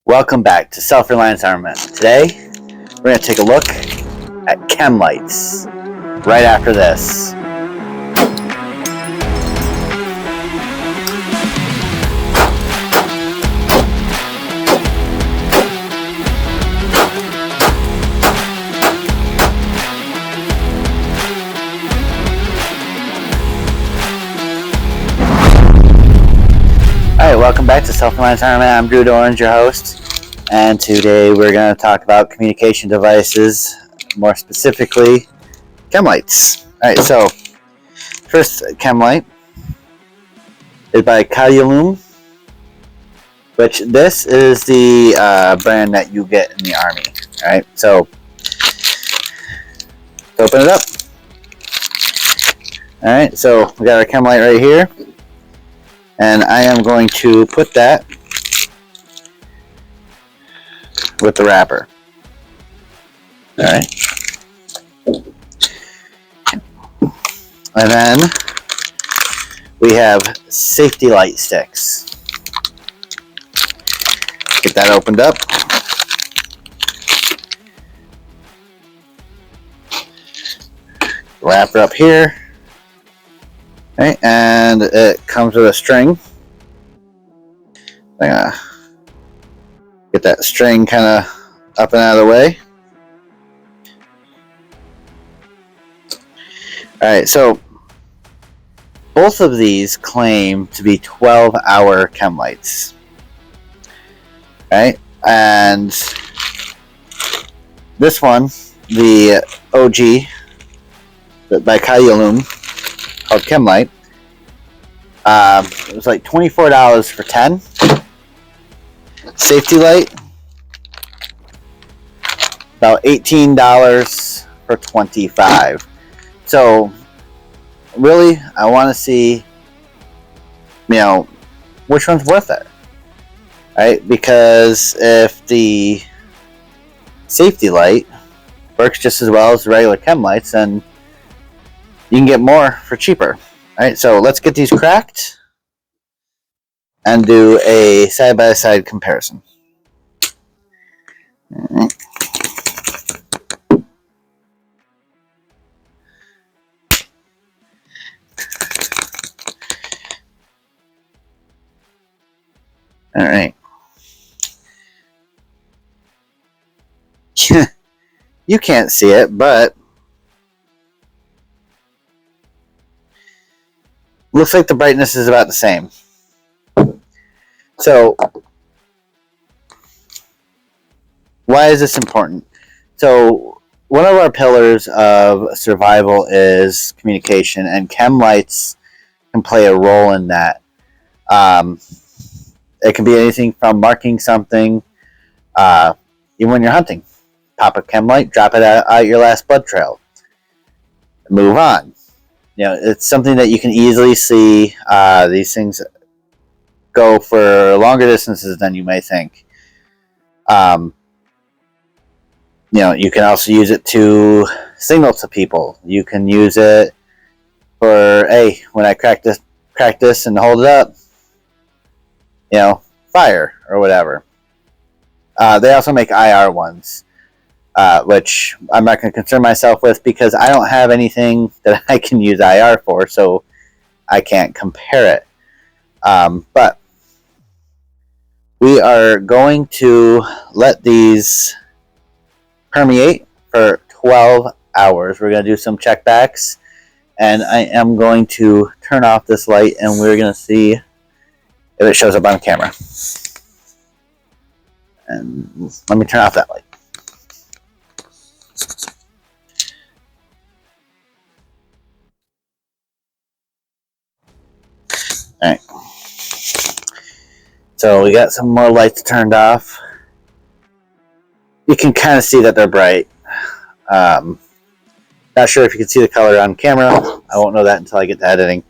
Welcome back to Self-Reliance Armament. Today, we're going to take a look at Chem Lights right after this. Alright, welcome back to Self-Reliance Armament. I'm Drew Dorans, your host, and today we're going to talk about communication devices, more specifically, Chem Lights. Alright, so, first Chem Light is by Calium, which this is the brand that you get in the Army. Alright, so, let's open it up. Alright, so we got our Chem Light right here. And I am going to put that with the wrapper. Alright. And then we have safety light sticks. Get that opened up. Wrapper up here. Okay, and it comes with a string. I'm gonna get that string kind of up and out of the way. Alright, so both of these claim to be 12-hour Chem Lights. Right? And this one, the OG by Calium, called Chem Light. It was like $24 for 10. Safety light, about $18 for 25. So, really, I want to see, which one's worth it, right? Because if the safety light works just as well as the regular Chem Lights, then you can get more for cheaper. Alright, so let's get these cracked and do a side-by-side comparison. Alright. Alright. You can't see it, but looks like the brightness is about the same. So, why is this important? So, one of our pillars of survival is communication, and Chem Lights can play a role in that. It can be anything from marking something, even when you're hunting. Pop a Chem Light, drop it out your last blood trail. Move on. It's something that you can easily see. These things go for longer distances than you may think. You can also use it to signal to people. You can use it for, hey, when I crack this and hold it up, fire or whatever. They also make IR ones. Which I'm not going to concern myself with because I don't have anything that I can use IR for, so I can't compare it. But we are going to let these permeate for 12 hours. We're going to do some checkbacks, and I am going to turn off this light, and we're going to see if it shows up on camera. And let me turn off that light. Alright, so we got some more lights turned off. You can kind of see that they're bright. Not sure if you can see the color on camera. I won't know that until I get to editing.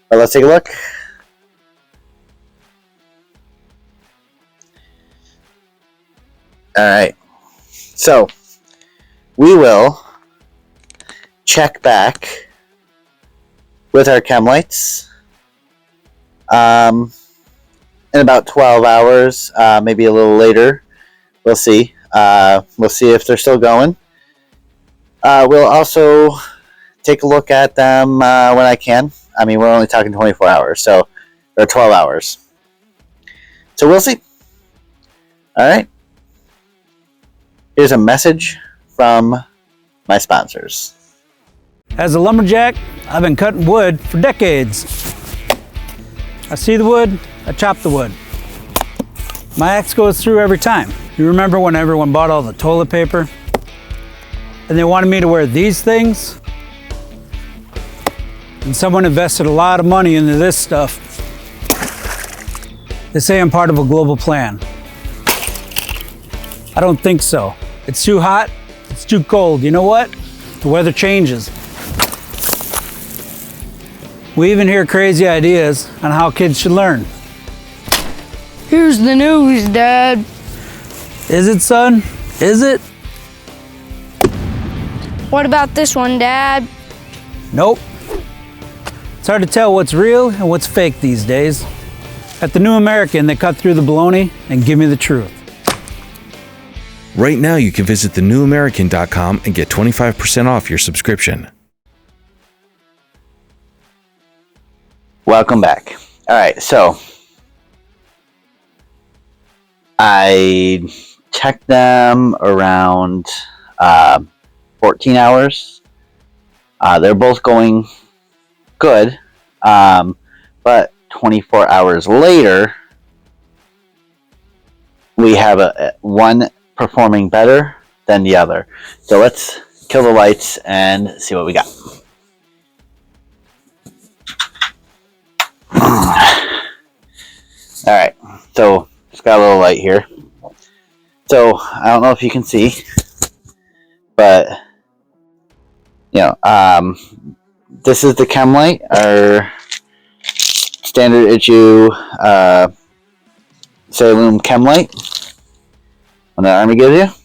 But let's take a look. Alright, so we will check back with our Chem Lights in about 12 hours, maybe a little later. We'll see. We'll see if they're still going. We'll also take a look at them when I can. I mean, we're only talking 24 hours, or 12 hours. So we'll see. All right. Here's a message from my sponsors. As a lumberjack, I've been cutting wood for decades. I see the wood, I chop the wood. My axe goes through every time. You remember when everyone bought all the toilet paper? And they wanted me to wear these things? And someone invested a lot of money into this stuff. They say I'm part of a global plan. I don't think so. It's too hot, it's too cold. You know what? The weather changes. We even hear crazy ideas on how kids should learn. Here's the news, Dad. Is it, son? Is it? What about this one, Dad? Nope. It's hard to tell what's real and what's fake these days. At the New American, they cut through the baloney and give me the truth. Right now, you can visit thenewamerican.com and get 25% off your subscription. Welcome back. All right, so I checked them around 14 hours. They're both going good, but 24 hours later, we have one performing better than the other. So let's kill the lights and see what we got. All right, so it's got a little light here. So I don't know if you can see, but this is the Chem Light, our standard issue Salem Chem Light on the Army gives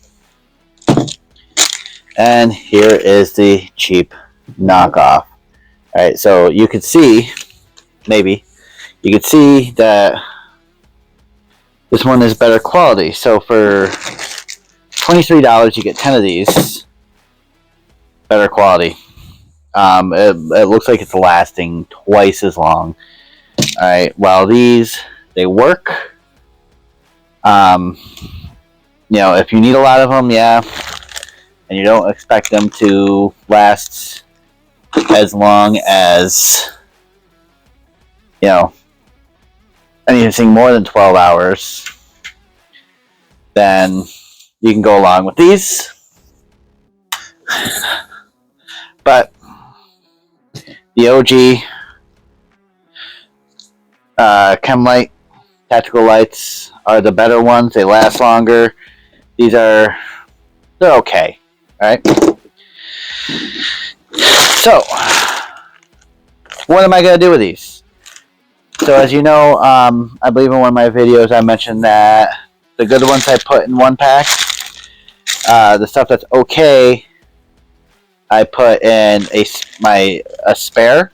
you. And here is the cheap knockoff. Alright, so you could see, maybe, you could see that this one is better quality. So for $23 you get 10 of these. Better quality. It looks like it's lasting twice as long. Alright, while these, they work. If you need a lot of them, yeah, and you don't expect them to last as long as, anything more than 12 hours, then you can go along with these. But the OG Chem Light tactical lights are the better ones. They last longer. They're okay. Alright? So, what am I going to do with these? So as you know, I believe in one of my videos I mentioned that the good ones I put in one pack. The stuff that's okay, I put in a spare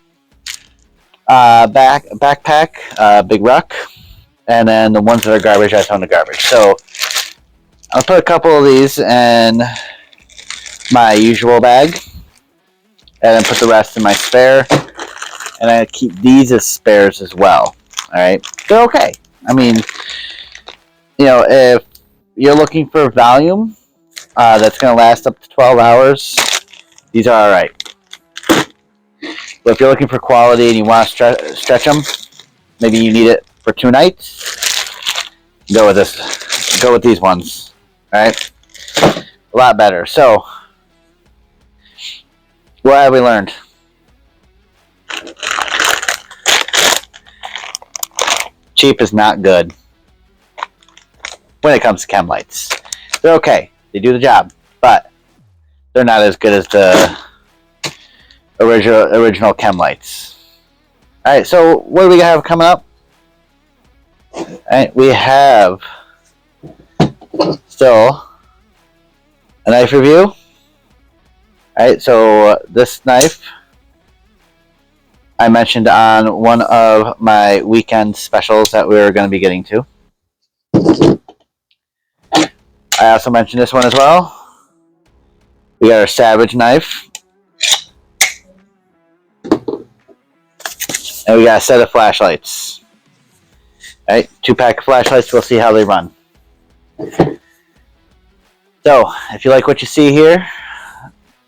backpack, big ruck, and then the ones that are garbage I throw in the garbage. So I'll put a couple of these in my usual bag, and then put the rest in my spare, and I keep these as spares as well. Alright, they're okay. I mean, if you're looking for volume that's going to last up to 12 hours, these are alright. But if you're looking for quality and you want to stretch them, maybe you need it for 2 nights, go with this. Go with these ones. Alright? A lot better. So, what have we learned? Cheap is not good when it comes to Chem Lights. They're okay. They do the job. But they're not as good as the original Chem Lights. Alright, so what do we have coming up? Alright, we have still a knife review. Alright, so this knife I mentioned on one of my weekend specials that we were going to be getting to. I also mentioned this one as well. We got our Savage knife. And we got a set of flashlights. Alright, 2-pack of flashlights. We'll see how they run. So, if you like what you see here,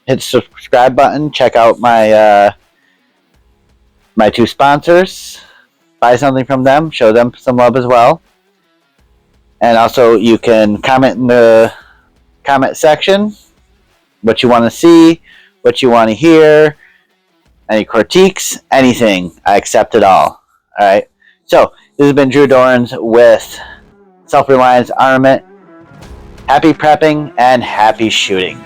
hit the subscribe button. Check out my my 2 sponsors. Buy something from them. Show them some love as well. And also, you can comment in the comment section what you want to see, what you want to hear, any critiques, anything. I accept it all. Alright? So, this has been Drew Dorans with Self-Reliance Armament. Happy prepping and happy shooting.